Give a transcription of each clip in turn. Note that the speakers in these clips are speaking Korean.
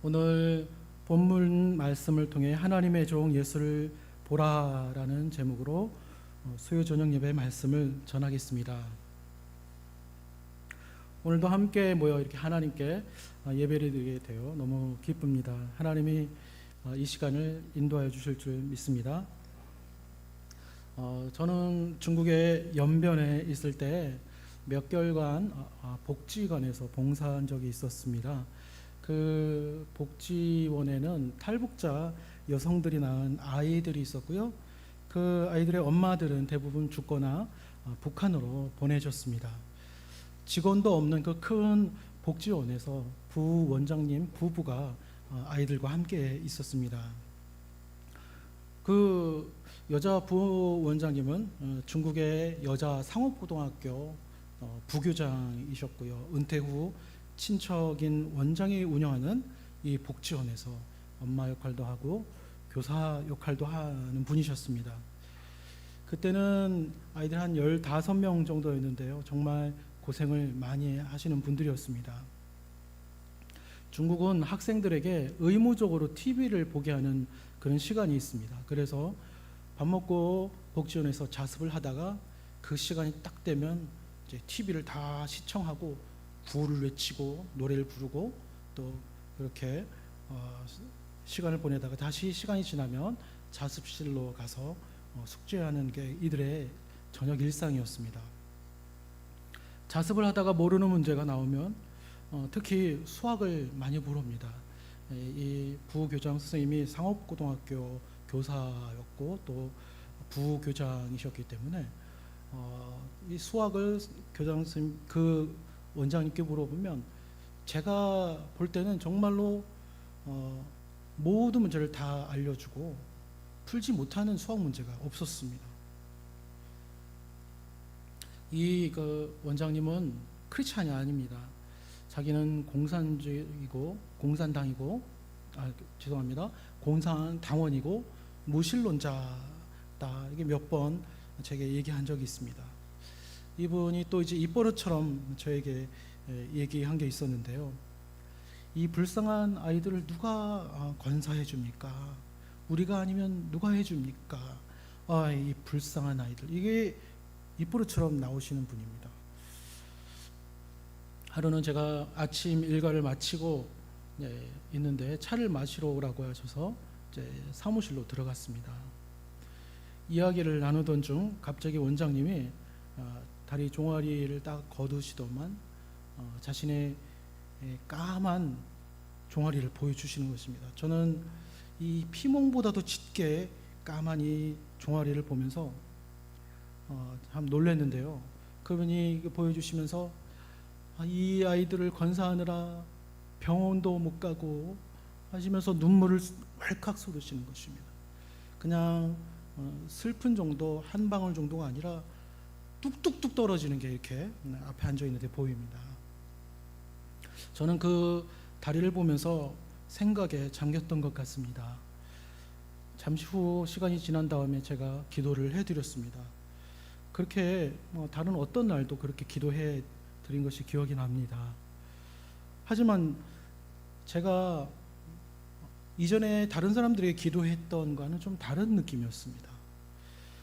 오늘 본문 말씀을 통해 하나님의 종 예수를 보라라는 제목으로 수요 저녁 예배 말씀을 전하겠습니다. 오늘도 함께 모여 이렇게 하나님께 예배를 드리게 되어 너무 기쁩니다. 하나님이 이 시간을 인도하여 주실 줄 믿습니다. 저는 중국의 연변에 있을 때 몇 개월간 복지관에서 봉사한 적이 있었습니다. 그 복지원에는 탈북자 여성들이 낳은 아이들이 있었고요. 그 아이들의 엄마들은 대부분 죽거나 북한으로 보내졌습니다. 직원도 없는 그 큰 복지원에서 부원장님 부부가 아이들과 함께 있었습니다. 그 여자 부원장님은 중국의 여자 상업고등학교 부교장이셨고요. 은퇴 후 친척인 원장이 운영하는 이 복지원에서 엄마 역할도 하고 교사 역할도 하는 분이셨습니다. 그때는 아이들 한 15명 정도였는데요. 정말 고생을 많이 하시는 분들이었습니다. 중국은 학생들에게 의무적으로 TV를 보게 하는 그런 시간이 있습니다. 그래서 밥 먹고 복지원에서 자습을 하다가 그 시간이 딱 되면 이제 TV를 다 시청하고 구호를 외치고 노래를 부르고 또 그렇게 시간을 보내다가 다시 시간이 지나면 자습실로 가서 숙제하는 게 이들의 저녁 일상이었습니다. 자습을 하다가 모르는 문제가 나오면 특히 수학을 많이 물어봅니다. 이 부교장 선생님이 상업고등학교 교사였고 또 부교장이셨기 때문에 이 수학을 교장 선생님 그 원장님께 물어보면 제가 볼 때는 정말로 모든 문제를 다 알려주고 풀지 못하는 수학 문제가 없었습니다. 이 그 원장님은 크리스찬이 아닙니다. 자기는 공산주의고 공산당이고 죄송합니다. 공산당원이고 무신론자다. 이게 몇 번 제게 얘기한 적이 있습니다. 이분이 또 이제 입버릇처럼 저에게 얘기한 게 있었는데요. 이 불쌍한 아이들을 누가 건사해 줍니까? 우리가 아니면 누가 해 줍니까? 이 불쌍한 아이들. 이게 입버릇처럼 나오시는 분입니다. 하루는 제가 아침 일과를 마치고 있는데 차를 마시러 오라고 하셔서 이제 사무실로 들어갔습니다. 이야기를 나누던 중 갑자기 원장님이 다리 종아리를 딱 거두시더만 자신의 까만 종아리를 보여주시는 것입니다. 저는 이 피멍보다도 짙게 까만 이 종아리를 보면서 참 놀랐는데요. 그분이 보여주시면서 이 아이들을 건사하느라 병원도 못 가고 하시면서 눈물을 왈칵 쏟으시는 것입니다. 그냥 슬픈 정도 한 방울 정도가 아니라 뚝뚝뚝 떨어지는 게 이렇게 앞에 앉아 있는데 보입니다. 저는 그 다리를 보면서 생각에 잠겼던 것 같습니다. 잠시 후 시간이 지난 다음에 제가 기도를 해드렸습니다. 그렇게 다른 어떤 날도 그렇게 기도해 드린 것이 기억이 납니다. 하지만 제가 이전에 다른 사람들에게 기도했던 것과는 좀 다른 느낌이었습니다.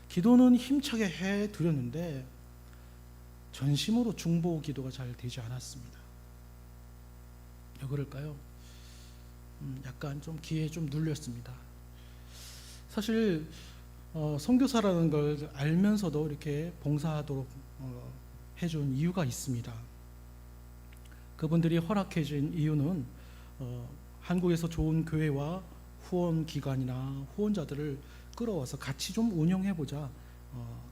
기도는 힘차게 해 드렸는데 전심으로 중보 기도가 잘 되지 않았습니다. 왜 그럴까요? 약간 좀 기에 좀 눌렸습니다. 사실 선교사라는 걸 알면서도 이렇게 봉사하도록 해준 이유가 있습니다. 그분들이 허락해 준 이유는 한국에서 좋은 교회와 후원 기관이나 후원자들을 끌어와서 같이 좀 운영해보자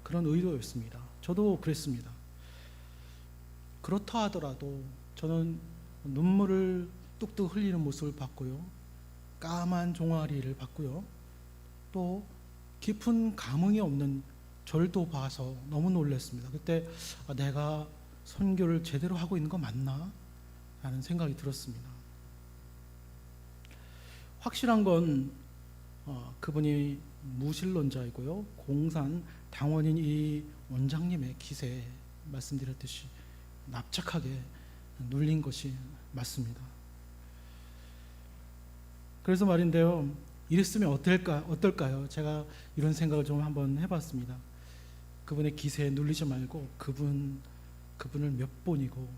그런 의도였습니다. 저도 그랬습니다. 그렇다 하더라도 저는 눈물을 뚝뚝 흘리는 모습을 봤고요. 까만 종아리를 봤고요. 또 깊은 감흥이 없는 절도 봐서 너무 놀랐습니다. 그때 내가 선교를 제대로 하고 있는 거 맞나? 라는 생각이 들었습니다. 확실한 건 그분이 무신론자이고요. 공산당원인 이 원장님의 기세에 말씀드렸듯이 납작하게 눌린 것이 맞습니다. 그래서 말인데요, 이랬으면 어떨까요? 제가 이런 생각을 좀 한번 해봤습니다. 그분의 기세에 눌리지 말고 그분을 몇 번이고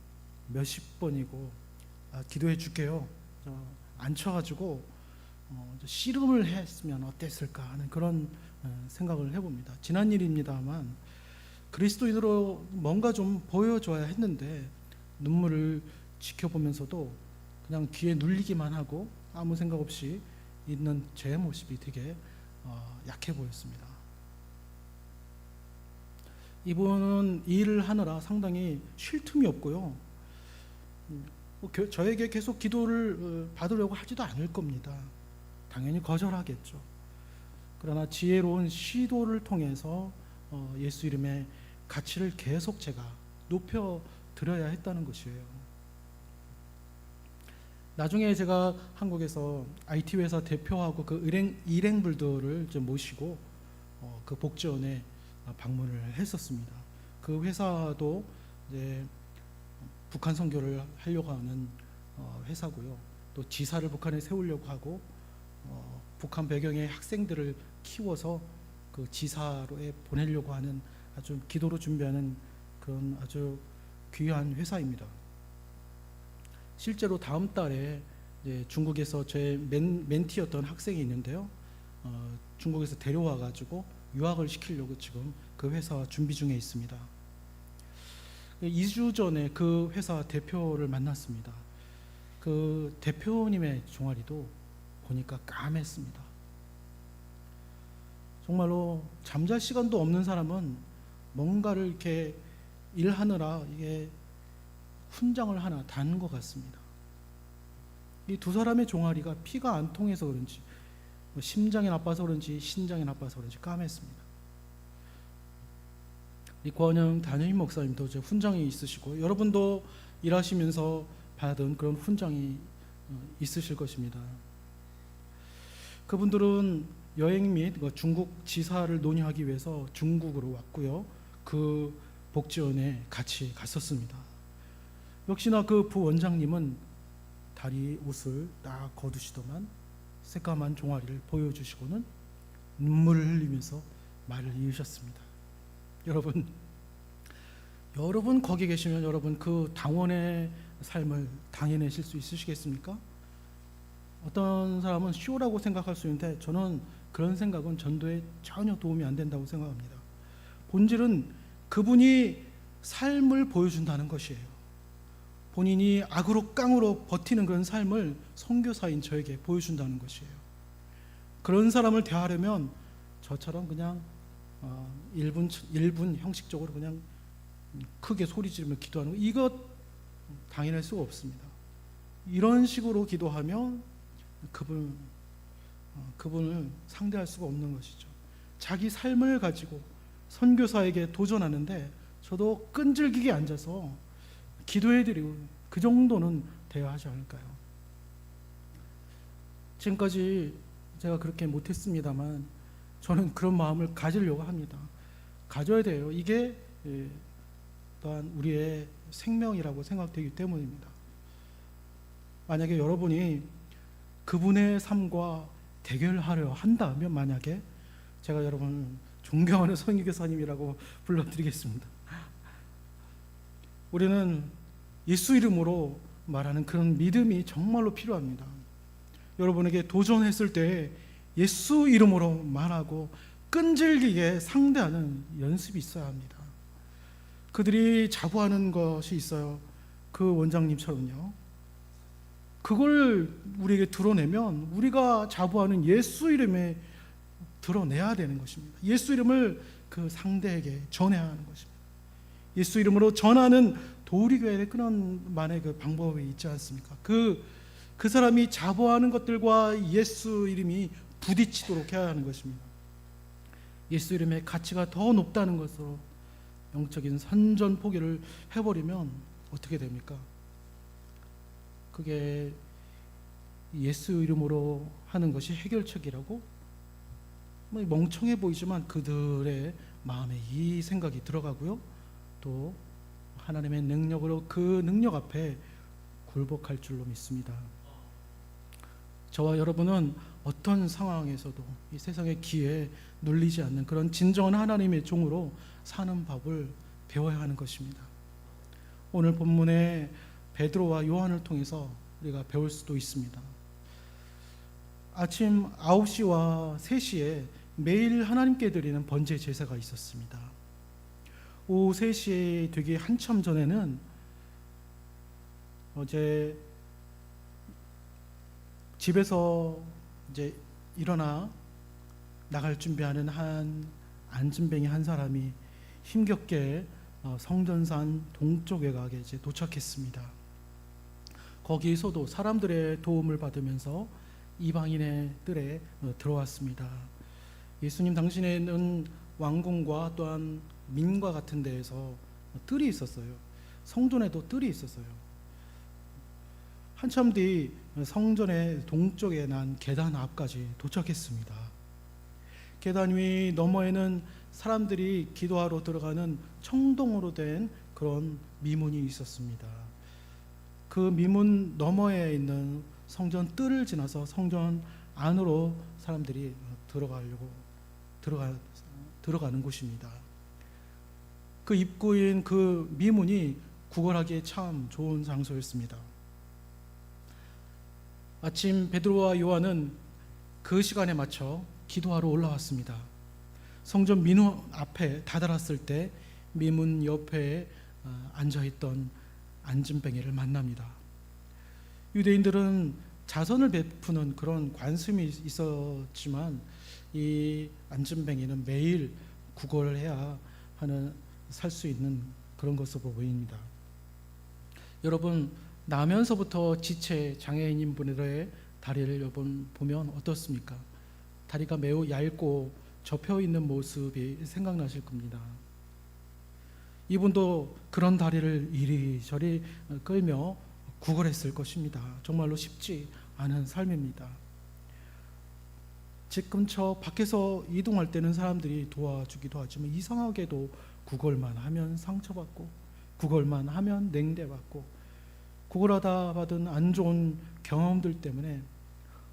몇십 번이고 기도해 줄게요, 앉혀가지고 씨름을 했으면 어땠을까 하는 그런 생각을 해봅니다. 지난 일입니다만 그리스도인으로 뭔가 좀 보여줘야 했는데 눈물을 지켜보면서도 그냥 귀에 눌리기만 하고 아무 생각 없이 있는 제 모습이 되게 약해 보였습니다. 이분은 일을 하느라 상당히 쉴 틈이 없고요, 저에게 계속 기도를 받으려고 하지도 않을 겁니다. 당연히 거절하겠죠. 그러나 지혜로운 시도를 통해서 예수 이름의 가치를 계속 제가 높여 드려야 했다는 것이에요. 나중에 제가 한국에서 IT 회사 대표하고 그 일행분들을 좀 모시고 그 복지원에 방문을 했었습니다. 그 회사도 이제 북한 선교를 하려고 하는 회사고요. 또 지사를 북한에 세우려고 하고 북한 배경의 학생들을 키워서 그 지사로에 보내려고 하는 아주 기도로 준비하는 그런 아주 귀한 회사입니다. 실제로 다음 달에 중국에서 제 멘티였던 학생이 있는데요, 중국에서 데려와 가지고 유학을 시키려고 지금 그 회사와 준비 중에 있습니다. 2주 전에 그 회사 대표를 만났습니다. 그 대표님의 종아리도 보니까 까맸습니다. 정말로 잠잘 시간도 없는 사람은 뭔가를 이렇게 일하느라 이게 훈장을 하나 단 것 같습니다. 이 두 사람의 종아리가 피가 안 통해서 그런지 심장이 나빠서 그런지 신장이 나빠서 그런지 까맸습니다. 이 권영 단임 목사님도 저 훈장이 있으시고 여러분도 일하시면서 받은 그런 훈장이 있으실 것입니다. 그분들은 여행 및 중국 지사를 논의하기 위해서 중국으로 왔고요, 그 복지원에 같이 갔었습니다. 역시나 그 부원장님은 다리 옷을 딱 거두시더만 새까만 종아리를 보여주시고는 눈물을 흘리면서 말을 이으셨습니다. 여러분 거기 계시면 여러분 그 당원의 삶을 당해내실 수 있으시겠습니까? 어떤 사람은 쇼라고 생각할 수 있는데 저는 그런 생각은 전도에 전혀 도움이 안 된다고 생각합니다. 본질은 그분이 삶을 보여준다는 것이에요. 본인이 악으로 깡으로 버티는 그런 삶을 선교사인 저에게 보여준다는 것이에요. 그런 사람을 대하려면 저처럼 그냥 1분 형식적으로 그냥 크게 소리 지르며 기도하는 거, 이것 당연할 수가 없습니다. 이런 식으로 기도하면 그분을 상대할 수가 없는 것이죠. 자기 삶을 가지고 선교사에게 도전하는데 저도 끈질기게 앉아서 기도해드리고 그 정도는 돼야 하지 않을까요? 지금까지 제가 그렇게 못했습니다만 저는 그런 마음을 가지려고 합니다. 가져야 돼요. 이게 또한 우리의 생명이라고 생각되기 때문입니다. 만약에 여러분이 그분의 삶과 대결하려 한다면, 만약에 제가 여러분을 존경하는 선교사님이라고 불러드리겠습니다. 우리는 예수 이름으로 말하는 그런 믿음이 정말로 필요합니다. 여러분에게 도전했을 때 예수 이름으로 말하고 끈질기게 상대하는 연습이 있어야 합니다. 그들이 자부하는 것이 있어요. 그 원장님처럼요. 그걸 우리에게 드러내면 우리가 자부하는 예수 이름에 드러내야 되는 것입니다. 예수 이름을 그 상대에게 전해야 하는 것입니다. 예수 이름으로 전하는 도리교회의 그런만의 그 방법이 있지 않습니까? 그 사람이 자부하는 것들과 예수 이름이 부딪히도록 해야 하는 것입니다. 예수 이름의 가치가 더 높다는 것으로 영적인 선전포기를 해버리면 어떻게 됩니까? 그게 예수 이름으로 하는 것이 해결책이라고 멍청해 보이지만 그들의 마음에 이 생각이 들어가고요, 또 하나님의 능력으로 그 능력 앞에 굴복할 줄로 믿습니다. 저와 여러분은 어떤 상황에서도 이 세상의 기회에 눌리지 않는 그런 진정한 하나님의 종으로 사는 법을 배워야 하는 것입니다. 오늘 본문의 베드로와 요한을 통해서 우리가 배울 수도 있습니다. 아침 9시와 3시에 매일 하나님께 드리는 번제 제사가 있었습니다. 오후 3시에 되기 한참 전에는 어제 집에서 이제 일어나 나갈 준비하는 한 안진뱅이 한 사람이 힘겹게 성전산 동쪽에 가게 이제 도착했습니다. 거기에서도 사람들의 도움을 받으면서 이방인의 뜰에 들어왔습니다. 예수님 당신에는 왕궁과 또한 민과 같은 데에서 뜰이 있었어요. 성전에도 뜰이 있었어요. 한참 뒤 성전의 동쪽에 난 계단 앞까지 도착했습니다. 계단 위 너머에는 사람들이 기도하러 들어가는 청동으로 된 그런 미문이 있었습니다. 그 미문 너머에 있는 성전 뜰을 지나서 성전 안으로 사람들이 들어가는 곳입니다. 그 입구인 그 미문이 구걸하기에 참 좋은 장소였습니다. 아침 베드로와 요한은 그 시간에 맞춰 기도하러 올라왔습니다. 성전 민문 앞에 다다랐을 때 미문 옆에 앉아있던 안진뱅이를 만납니다. 유대인들은 자선을 베푸는 그런 관습이 있었지만 이 안진뱅이는 매일 구걸을 해야 하는 살 수 있는 그런 것으로 보입니다. 여러분, 나면서부터 지체 장애인인 분들의 다리를 여러분 보면 어떻습니까? 다리가 매우 얇고 접혀 있는 모습이 생각나실 겁니다. 이분도 그런 다리를 이리저리 끌며 구걸했을 것입니다. 정말로 쉽지 않은 삶입니다. 집 근처 밖에서 이동할 때는 사람들이 도와주기도 하지만 이상하게도 구걸만 하면 상처받고 구걸만 하면 냉대받고 구걸하다 받은 안 좋은 경험들 때문에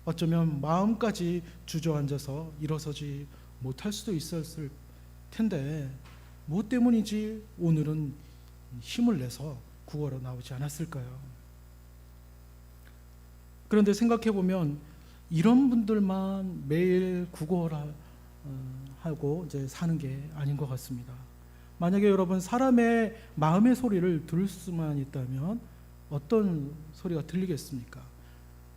어쩌면 마음까지 주저앉아서 일어서지 못할 수도 있었을 텐데 무엇 때문인지 오늘은 힘을 내서 구걸어 나오지 않았을까요? 그런데 생각해보면 이런 분들만 매일 구걸하고 이제 사는 게 아닌 것 같습니다. 만약에 여러분 사람의 마음의 소리를 들을 수만 있다면 어떤 소리가 들리겠습니까?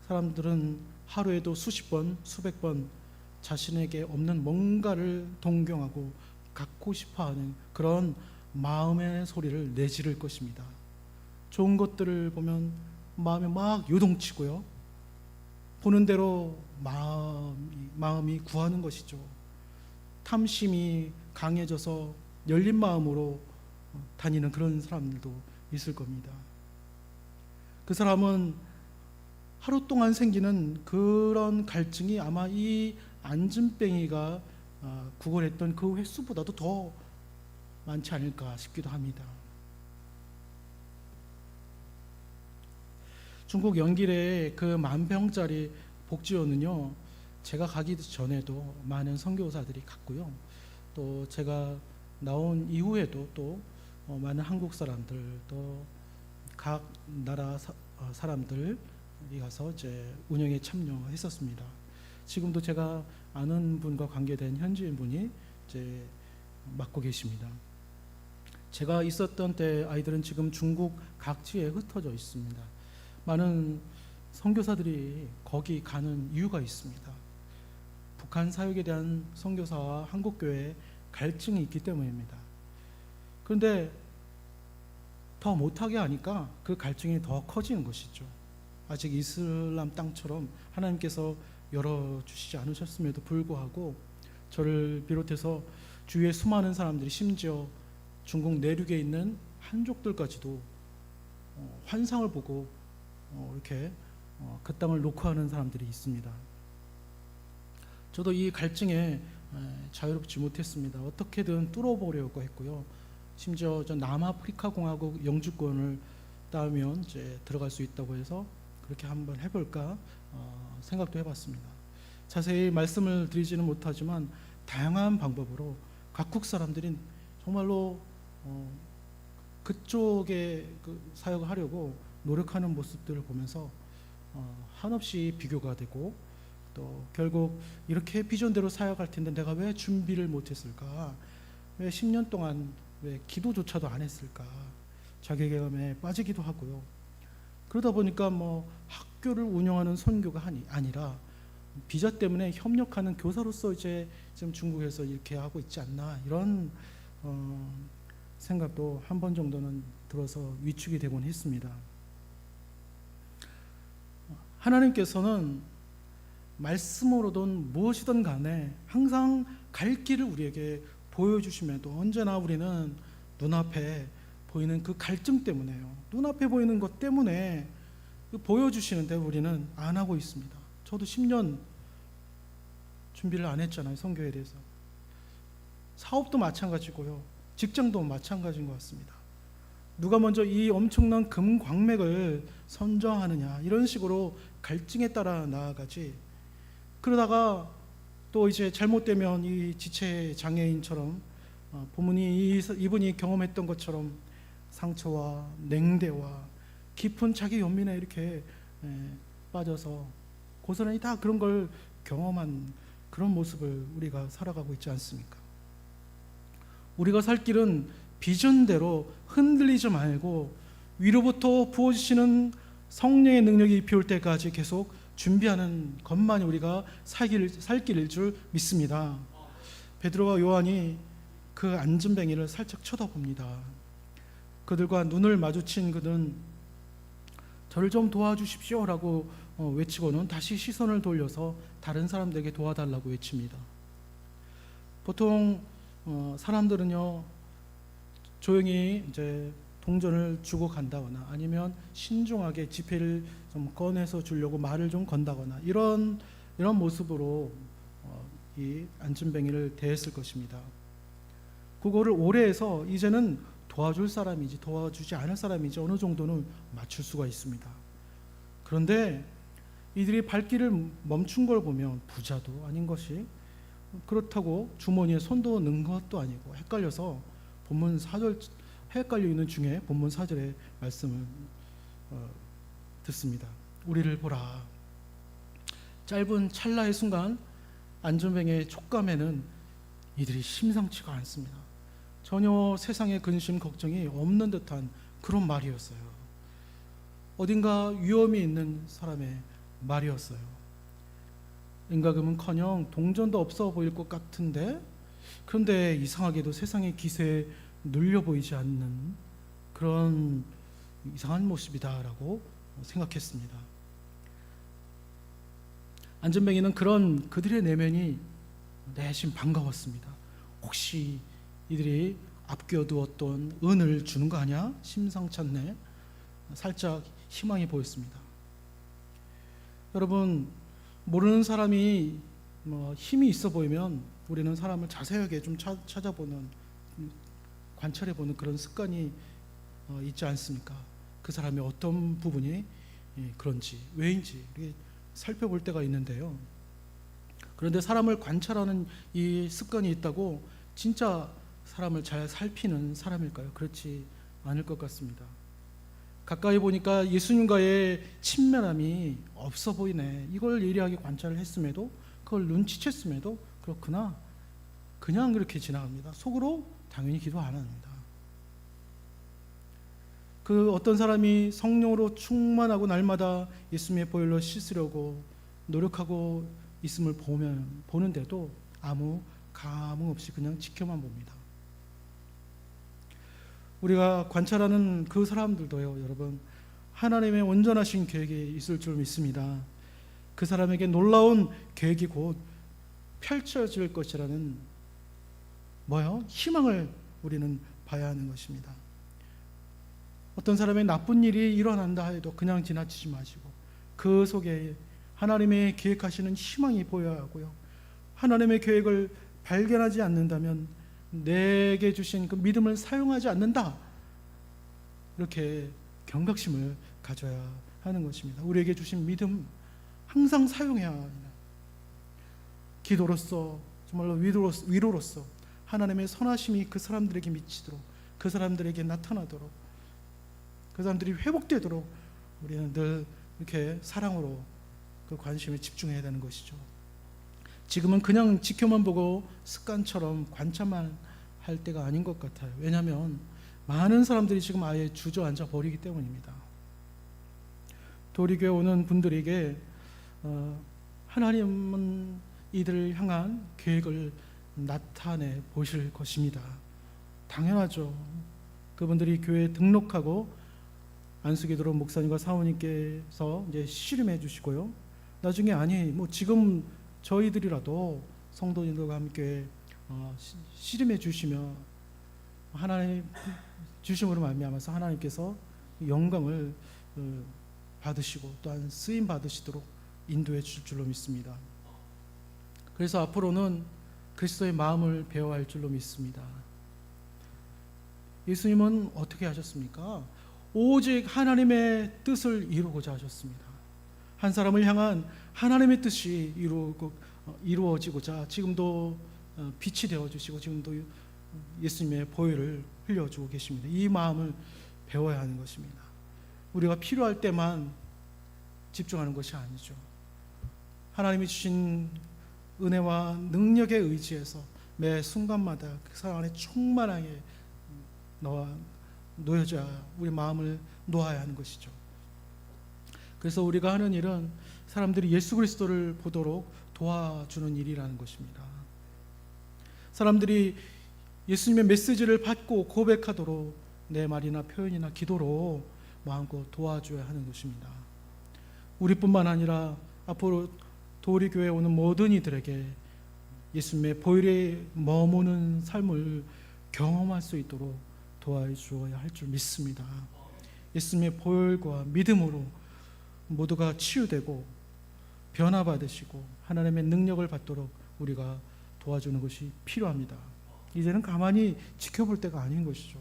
사람들은 하루에도 수십 번, 수백 번 자신에게 없는 뭔가를 동경하고 갖고 싶어하는 그런 마음의 소리를 내지를 것입니다. 좋은 것들을 보면 마음이 막 요동치고요. 보는 대로 마음이 구하는 것이죠. 탐심이 강해져서 열린 마음으로 다니는 그런 사람들도 있을 겁니다. 그 사람은 하루 동안 생기는 그런 갈증이 아마 이 안진뱅이가 구걸했던 그 횟수보다도 더 많지 않을까 싶기도 합니다. 중국 연길의 그 10,000평짜리 복지원은요, 제가 가기 전에도 많은 선교사들이 갔고요, 또 제가 나온 이후에도 또 많은 한국 사람들 또 각 나라 사람들이 가서 이제 운영에 참여했었습니다. 지금도 제가 아는 분과 관계된 현지인 분이 이제 맡고 계십니다. 제가 있었던 때 아이들은 지금 중국 각지에 흩어져 있습니다. 많은 선교사들이 거기 가는 이유가 있습니다. 북한 사역에 대한 선교사와 한국교회의 갈증이 있기 때문입니다. 그런데 더 못하게 하니까 그 갈증이 더 커지는 것이죠. 아직 이슬람 땅처럼 하나님께서 열어주시지 않으셨음에도 불구하고 저를 비롯해서 주위에 수많은 사람들이 심지어 중국 내륙에 있는 한족들까지도 환상을 보고 이렇게 그 땅을 녹화하는 사람들이 있습니다. 저도 이 갈증에 자유롭지 못했습니다. 어떻게든 뚫어보려고 했고요. 심지어 저 남아프리카 공화국 영주권을 따면 이제 들어갈 수 있다고 해서 그렇게 한번 해볼까 생각도 해봤습니다. 자세히 말씀을 드리지는 못하지만 다양한 방법으로 각국 사람들이 정말로 그쪽에 그 사역을 하려고 노력하는 모습들을 보면서 한없이 비교가 되고, 또 결국 이렇게 비전대로 사역할 텐데 내가 왜 준비를 못했을까, 왜 10년 동안 왜 기도조차도 안 했을까, 자괴감에 빠지기도 하고요. 그러다 보니까 뭐 학교를 운영하는 선교가 아니라 비자 때문에 협력하는 교사로서 이제 지금 중국에서 이렇게 하고 있지 않나, 이런 생각도 한 번 정도는 들어서 위축이 되곤 했습니다. 하나님께서는 말씀으로든 무엇이든 간에 항상 갈 길을 우리에게 보여주심에도 언제나 우리는 눈앞에 보이는 그 갈증 때문에요, 눈앞에 보이는 것 때문에 보여주시는데 우리는 안 하고 있습니다. 저도 10년 준비를 안 했잖아요, 선교에 대해서. 사업도 마찬가지고요, 직장도 마찬가지인 것 같습니다. 누가 먼저 이 엄청난 금광맥을 선정하느냐, 이런 식으로 갈증에 따라 나아가지, 그러다가 또 이제 잘못되면 이 지체 장애인처럼 본문이 이분이 경험했던 것처럼 상처와 냉대와 깊은 자기 연민에 이렇게 빠져서 고스란히 다 그런 걸 경험한 그런 모습을 우리가 살아가고 있지 않습니까? 우리가 살 길은 비전대로 흔들리지 말고 위로부터 부어주시는 성령의 능력이 입혀올 때까지 계속 준비하는 것만이 우리가 살 길일 줄 믿습니다. 베드로와 요한이 그 안진뱅이를 살짝 쳐다봅니다. 그들과 눈을 마주친 그는 저를 좀 도와주십시오라고 외치고는 다시 시선을 돌려서 다른 사람들에게 도와달라고 외칩니다. 보통 사람들은요, 조용히 이제 동전을 주고 간다거나 아니면 신중하게 지폐를 좀 꺼내서 주려고 말을 좀 건다거나 이런 모습으로 이 안진뱅이를 대했을 것입니다. 그거를 오래 해서 이제는 도와줄 사람이지 도와주지 않을 사람이지 어느 정도는 맞출 수가 있습니다. 그런데 이들이 발길을 멈춘 걸 보면 부자도 아닌 것이, 그렇다고 주머니에 손도 넣은 것도 아니고 헷갈려서 본문 4절 헷갈려 있는 중에 본문 4절의 말씀을 듣습니다. 우리를 보라. 짧은 찰나의 순간 안진뱅이의 촉감에는 이들이 심상치가 않습니다. 전혀 세상의 근심 걱정이 없는 듯한 그런 말이었어요. 어딘가 위험이 있는 사람의 말이었어요. 임금은커녕 동전도 없어 보일 것 같은데, 그런데 이상하게도 세상의 기세에 눌려 보이지 않는 그런 이상한 모습이다라고 생각했습니다. 안진뱅이는 그런 그들의 내면이 내심 반가웠습니다. 혹시 이들이 아껴두었던 은을 주는 거 아니야? 심상찮네. 살짝 희망이 보였습니다. 여러분, 모르는 사람이 힘이 있어 보이면 우리는 사람을 자세하게 좀 찾아보는, 관찰해보는 그런 습관이 있지 않습니까? 그 사람의 어떤 부분이 그런지, 왜인지 이렇게 살펴볼 때가 있는데요. 그런데 사람을 관찰하는 이 습관이 있다고 진짜 사람을 잘 살피는 사람일까요? 그렇지 않을 것 같습니다. 가까이 보니까 예수님과의 친밀함이 없어 보이네. 이걸 예리하게 관찰을 했음에도, 그걸 눈치챘음에도 그렇구나, 그냥 그렇게 지나갑니다. 속으로 당연히 기도 안 합니다. 그 어떤 사람이 성령으로 충만하고 날마다 예수님의 보혈로 씻으려고 노력하고 있음을 보는데도 아무 감흥 없이 그냥 지켜만 봅니다. 우리가 관찰하는 그 사람들도요, 여러분, 하나님의 온전하신 계획이 있을 줄 믿습니다. 그 사람에게 놀라운 계획이 곧 펼쳐질 것이라는 희망을 우리는 봐야 하는 것입니다. 어떤 사람의 나쁜 일이 일어난다 해도 그냥 지나치지 마시고 그 속에 하나님의 계획하시는 희망이 보여야 하고요. 하나님의 계획을 발견하지 않는다면 내게 주신 그 믿음을 사용하지 않는다, 이렇게 경각심을 가져야 하는 것입니다. 우리에게 주신 믿음 항상 사용해야 합니다. 기도로서, 정말로 위로로서 하나님의 선하심이 그 사람들에게 미치도록, 그 사람들에게 나타나도록, 그 사람들이 회복되도록 우리는 늘 이렇게 사랑으로 그 관심에 집중해야 되는 것이죠. 지금은 그냥 지켜만 보고 습관처럼 관찰만 할 때가 아닌 것 같아요. 왜냐하면 많은 사람들이 지금 아예 주저앉아 버리기 때문입니다. 도리교회 오는 분들에게 하나님은 이들을 향한 계획을 나타내 보실 것입니다. 당연하죠. 그분들이 교회에 등록하고 안수기도로 목사님과 사모님께서 이제 씨름해 주시고요. 나중에 지금 저희들이라도 성도님들과 함께 씨름해 주시며 하나님 주심으로 말미암아서 하나님께서 영광을 받으시고 또한 쓰임 받으시도록 인도해 주실 줄로 믿습니다. 그래서 앞으로는 그리스도의 마음을 배워야 할 줄로 믿습니다. 예수님은 어떻게 하셨습니까? 오직 하나님의 뜻을 이루고자 하셨습니다. 한 사람을 향한 하나님의 뜻이 이루어지고자 지금도 빛이 되어주시고 지금도 예수님의 보혈을 흘려주고 계십니다. 이 마음을 배워야 하는 것입니다. 우리가 필요할 때만 집중하는 것이 아니죠. 하나님이 주신 은혜와 능력에 의지해서 매 순간마다 그 사랑 안에 충만하게 놓여져야 우리 마음을 놓아야 하는 것이죠. 그래서 우리가 하는 일은 사람들이 예수 그리스도를 보도록 도와주는 일이라는 것입니다. 사람들이 예수님의 메시지를 받고 고백하도록 내 말이나 표현이나 기도로 마음껏 도와줘야 하는 것입니다. 우리뿐만 아니라 앞으로 도리교회에 오는 모든 이들에게 예수님의 보혈에 머무는 삶을 경험할 수 있도록 도와주어야 할 줄 믿습니다. 예수님의 보혈과 믿음으로 모두가 치유되고 변화받으시고 하나님의 능력을 받도록 우리가 도와주는 것이 필요합니다. 이제는 가만히 지켜볼 때가 아닌 것이죠.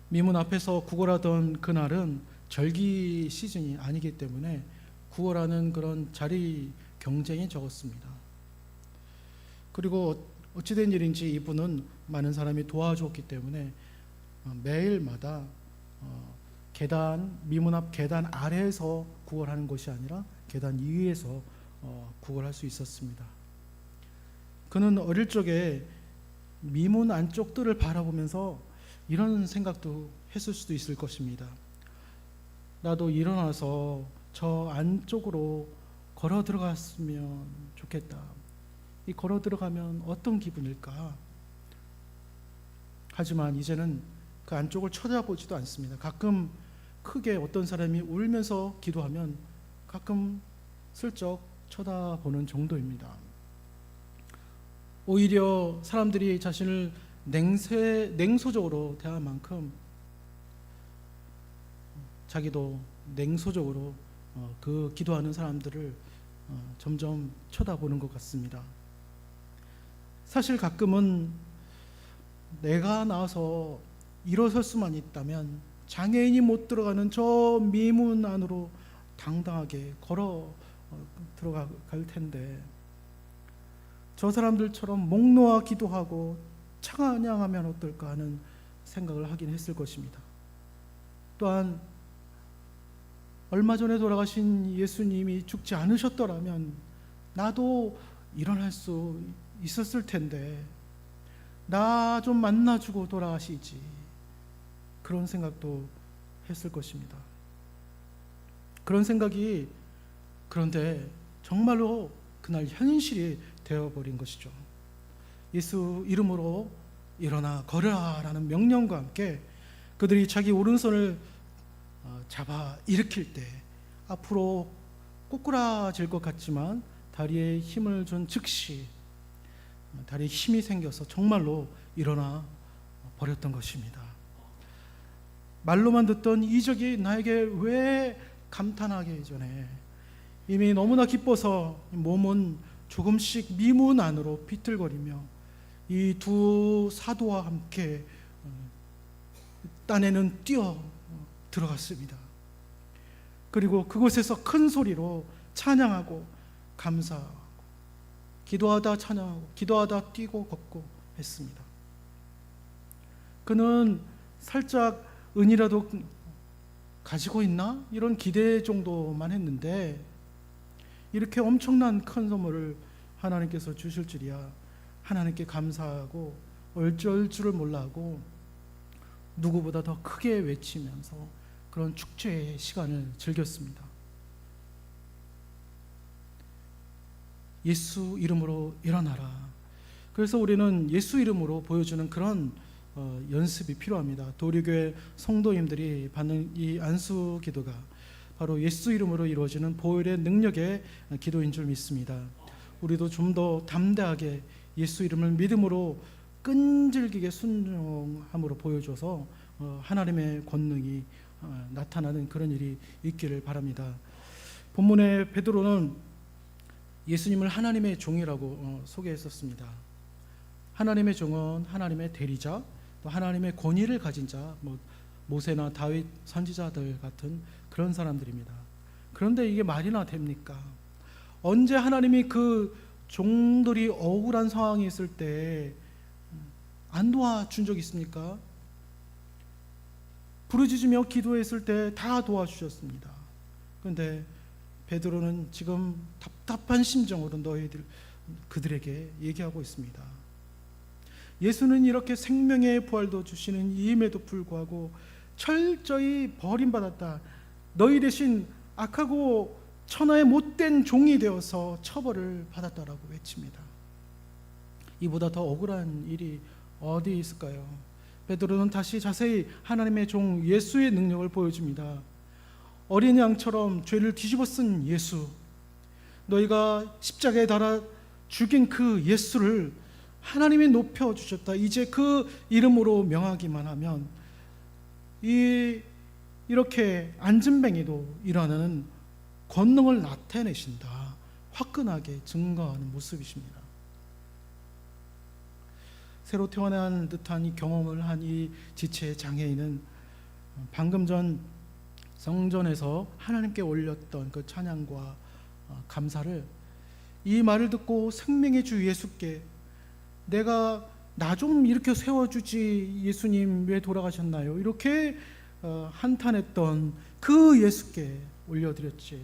미문 앞에서 구걸하던 그날은 절기 시즌이 아니기 때문에 구걸하는 그런 자리 경쟁이 적었습니다. 그리고 어찌된 일인지 이분은 많은 사람이 도와줬기 때문에 매일마다 미문 앞 계단 아래에서 구걸하는 것이 아니라 계단 위에서 구걸할 수 있었습니다. 그는 어릴 적에 미문 안쪽 뜰을 바라보면서 이런 생각도 했을 수도 있을 것입니다. 나도 일어나서 저 안쪽으로 걸어 들어갔으면 좋겠다. 이 걸어 들어가면 어떤 기분일까? 하지만 이제는 그 안쪽을 쳐다보지도 않습니다. 가끔 크게 어떤 사람이 울면서 기도하면 가끔 슬쩍 쳐다보는 정도입니다. 오히려 사람들이 자신을 냉소적으로 대할 만큼 자기도 냉소적으로 그 기도하는 사람들을 점점 쳐다보는 것 같습니다. 사실 가끔은 내가 나와서 일어설 수만 있다면 장애인이 못 들어가는 저 미문 안으로 당당하게 걸어 들어갈 텐데 저 사람들처럼 목 놓아 기도하고 찬양하면 어떨까 하는 생각을 하긴 했을 것입니다. 또한 얼마 전에 돌아가신 예수님이 죽지 않으셨더라면 나도 일어날 수 있었을 텐데 나 좀 만나주고 돌아가시지, 그런 생각도 했을 것입니다. 그런 생각이 그런데 정말로 그날 현실이 되어버린 것이죠. 예수 이름으로 일어나 걸으라 라는 명령과 함께 그들이 자기 오른손을 잡아 일으킬 때 앞으로 꼬꾸라질 것 같지만 다리에 힘을 준 즉시 다리에 힘이 생겨서 정말로 일어나 버렸던 것입니다. 말로만 듣던 이적이 나에게 왜 감탄하기 전에 이미 너무나 기뻐서 몸은 조금씩 미문 안으로 비틀거리며 이 두 사도와 함께 딴에는 뛰어 들어갔습니다. 그리고 그곳에서 큰 소리로 찬양하고 감사하고 기도하다 찬양하고 기도하다 뛰고 걷고 했습니다. 그는 살짝 은이라도 가지고 있나? 이런 기대 정도만 했는데 이렇게 엄청난 큰 선물을 하나님께서 주실 줄이야 하나님께 감사하고 어쩔 줄을 몰라하고 누구보다 더 크게 외치면서 그런 축제의 시간을 즐겼습니다. 예수 이름으로 일어나라. 그래서 우리는 예수 이름으로 보여주는 그런 연습이 필요합니다. 도리교회 성도님들이 받는 이 안수 기도가 바로 예수 이름으로 이루어지는 보혈의 능력의 기도인 줄 믿습니다. 우리도 좀 더 담대하게 예수 이름을 믿음으로 끈질기게 순종함으로 보여줘서 하나님의 권능이 나타나는 그런 일이 있기를 바랍니다. 본문의 베드로는 예수님을 하나님의 종이라고 소개했었습니다. 하나님의 종은 하나님의 대리자, 또 하나님의 권위를 가진 자, 모세나 다윗 선지자들 같은 그런 사람들입니다. 그런데 이게 말이나 됩니까? 언제 하나님이 그 종들이 억울한 상황이 있을 때 안 도와준 적 있습니까? 부르짖으며 기도했을 때 다 도와주셨습니다. 그런데 베드로는 지금 답답한 심정으로 그들에게 얘기하고 있습니다. 예수는 이렇게 생명의 부활도 주시는 이임에도 불구하고 철저히 버림받았다. 너희 대신 악하고 천하의 못된 종이 되어서 처벌을 받았다라고 외칩니다. 이보다 더 억울한 일이 어디 있을까요? 베드로는 다시 자세히 하나님의 종 예수의 능력을 보여줍니다. 어린 양처럼 죄를 뒤집어 쓴 예수, 너희가 십자가에 달아 죽인 그 예수를 하나님이 높여주셨다. 이제 그 이름으로 명하기만 하면 이렇게 안진뱅이도 일어나는 권능을 나타내신다. 화끈하게 증거하는 모습이십니다. 새로 태어난 듯한 이 경험을 한 이 지체 장애인은 방금 전 성전에서 하나님께 올렸던 그 찬양과 감사를 이 말을 듣고 생명의 주 예수께 내가 나 좀 이렇게 세워주지 예수님 왜 돌아가셨나요? 이렇게 한탄했던 그 예수께 올려드렸지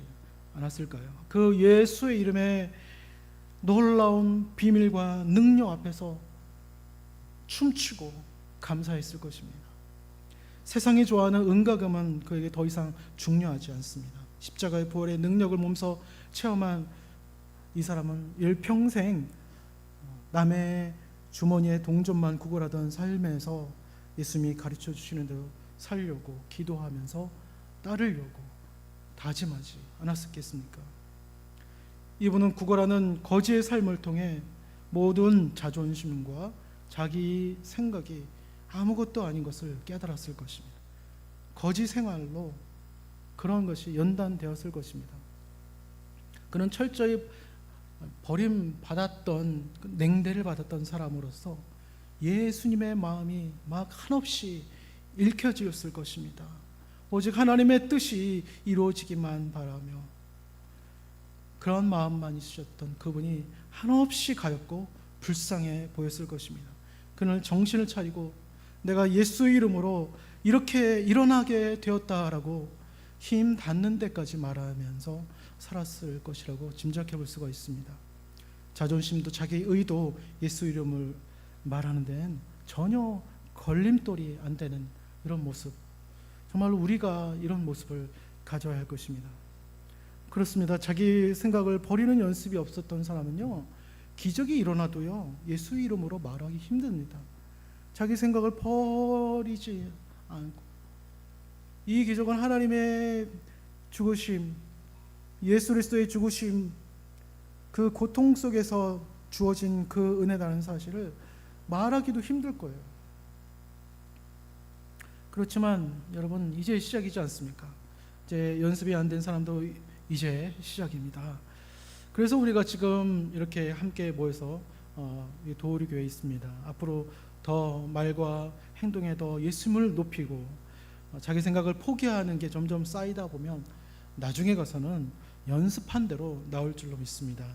않았을까요? 그 예수의 이름에 놀라운 비밀과 능력 앞에서 춤추고 감사했을 것입니다. 세상이 좋아하는 은가금은 그에게 더 이상 중요하지 않습니다. 십자가의 부활의 능력을 몸소 체험한 이 사람은 일평생 남의 주머니에 동전만 구걸하던 삶에서 예수님이 가르쳐 주시는 대로 살려고 기도하면서 따르려고 다짐하지 않았겠습니까? 이분은 구걸하는 거지의 삶을 통해 모든 자존심과 자기 생각이 아무것도 아닌 것을 깨달았을 것입니다. 거지 생활로 그런 것이 연단되었을 것입니다. 그는 철저히 버림받았던 냉대를 받았던 사람으로서 예수님의 마음이 막 한없이 읽혀지었을 것입니다. 오직 하나님의 뜻이 이루어지기만 바라며 그런 마음만 있으셨던 그분이 한없이 가엾고 불쌍해 보였을 것입니다. 그는 정신을 차리고 내가 예수 이름으로 이렇게 일어나게 되었다라고 힘 닿는 데까지 말하면서 살았을 것이라고 짐작해 볼 수가 있습니다. 자존심도 자기 의도 예수 이름을 말하는 데는 전혀 걸림돌이 안 되는 이런 모습, 정말로 우리가 이런 모습을 가져야 할 것입니다. 그렇습니다. 자기 생각을 버리는 연습이 없었던 사람은요, 기적이 일어나도요 예수 이름으로 말하기 힘듭니다. 자기 생각을 버리지 않고 이 기적은 하나님의 죽으심, 예수 그리스도의 죽으심, 그 고통 속에서 주어진 그 은혜라는 사실을 말하기도 힘들 거예요. 그렇지만 여러분, 이제 시작이지 않습니까? 이제 연습이 안 된 사람도 이제 시작입니다. 그래서 우리가 지금 이렇게 함께 모여서 도우리 교회에 있습니다. 앞으로 더 말과 행동에 더 예수님을 높이고 자기 생각을 포기하는 게 점점 쌓이다 보면 나중에 가서는 연습한 대로 나올 줄로 믿습니다.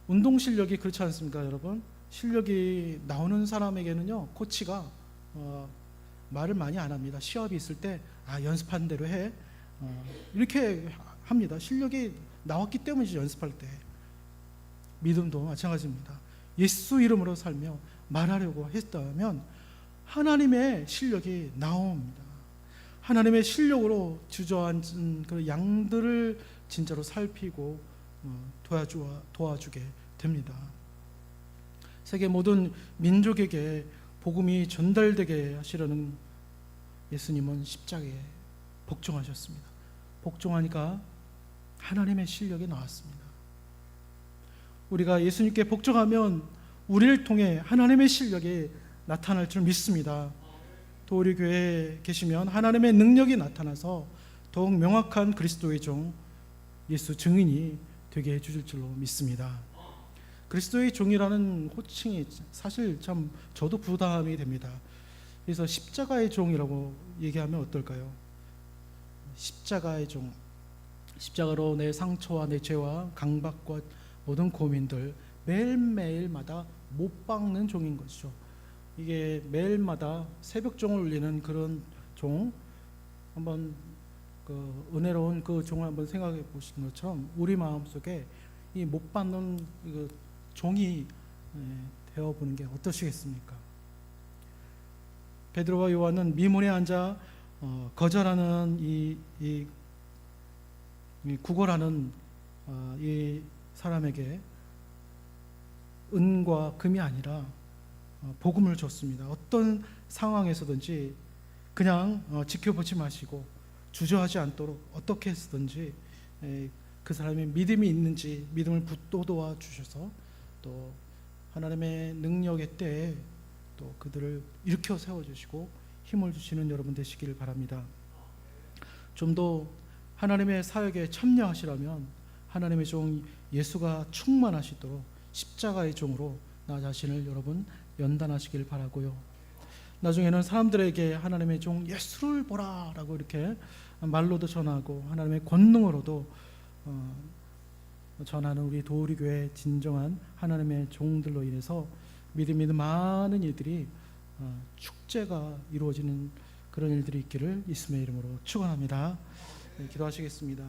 운동 실력이 그렇지 않습니까, 여러분? 실력이 나오는 사람에게는요, 코치가 말을 많이 안 합니다. 시합이 있을 때 연습한 대로 해, 이렇게 합니다. 실력이 나왔기 때문이지. 연습할 때 믿음도 마찬가지입니다. 예수 이름으로 살며 말하려고 했다면 하나님의 실력이 나옵니다. 하나님의 실력으로 주저앉은 그 양들을 진짜로 살피고 도와주게 됩니다. 세계 모든 민족에게 복음이 전달되게 하시려는 예수님은 십자가에 복종하셨습니다. 복종하니까 하나님의 실력이 나왔습니다. 우리가 예수님께 복종하면 우리를 통해 하나님의 실력이 나타날 줄 믿습니다. 또 우리 교회에 계시면 하나님의 능력이 나타나서 더욱 명확한 그리스도의 종, 예수 증인이 되게 해주실 줄로 믿습니다. 그리스도의 종이라는 호칭이 사실 참 저도 부담이 됩니다. 그래서 십자가의 종이라고 얘기하면 어떨까요? 십자가의 종, 십자가로 내 상처와 내 죄와 강박과 모든 고민들 매일매일마다 못 박는 종인 것이죠. 이게 매일마다 새벽종을 울리는 그런 종, 한번 그 은혜로운 그 종을 한번 생각해 보신 것처럼 우리 마음속에 이 못 박는 그 종이 되어 보는 게 어떠시겠습니까? 베드로와 요한은 미문에 앉아 거절하는 이 구걸하는 이 사람에게 은과 금이 아니라 복음을 줬습니다. 어떤 상황에서든지 그냥 지켜보지 마시고 주저하지 않도록 어떻게 해서든지 그 사람이 믿음이 있는지 믿음을 붙돋아 주셔서 또 하나님의 능력의 때에 또 그들을 일으켜 세워주시고 힘을 주시는 여러분 되시길 바랍니다. 좀 더 하나님의 사역에 참여하시려면 하나님의 종 예수가 충만하시도록 십자가의 종으로 나 자신을 여러분 연단하시길 바라고요. 나중에는 사람들에게 하나님의 종 예수를 보라 라고 이렇게 말로도 전하고 하나님의 권능으로도 전하는 우리 도우리교회 진정한 하나님의 종들로 인해서 믿음 있는 많은 일들이 축제가 이루어지는 그런 일들이 있기를 예수님의 이름으로 축원합니다. 네, 기도하시겠습니다.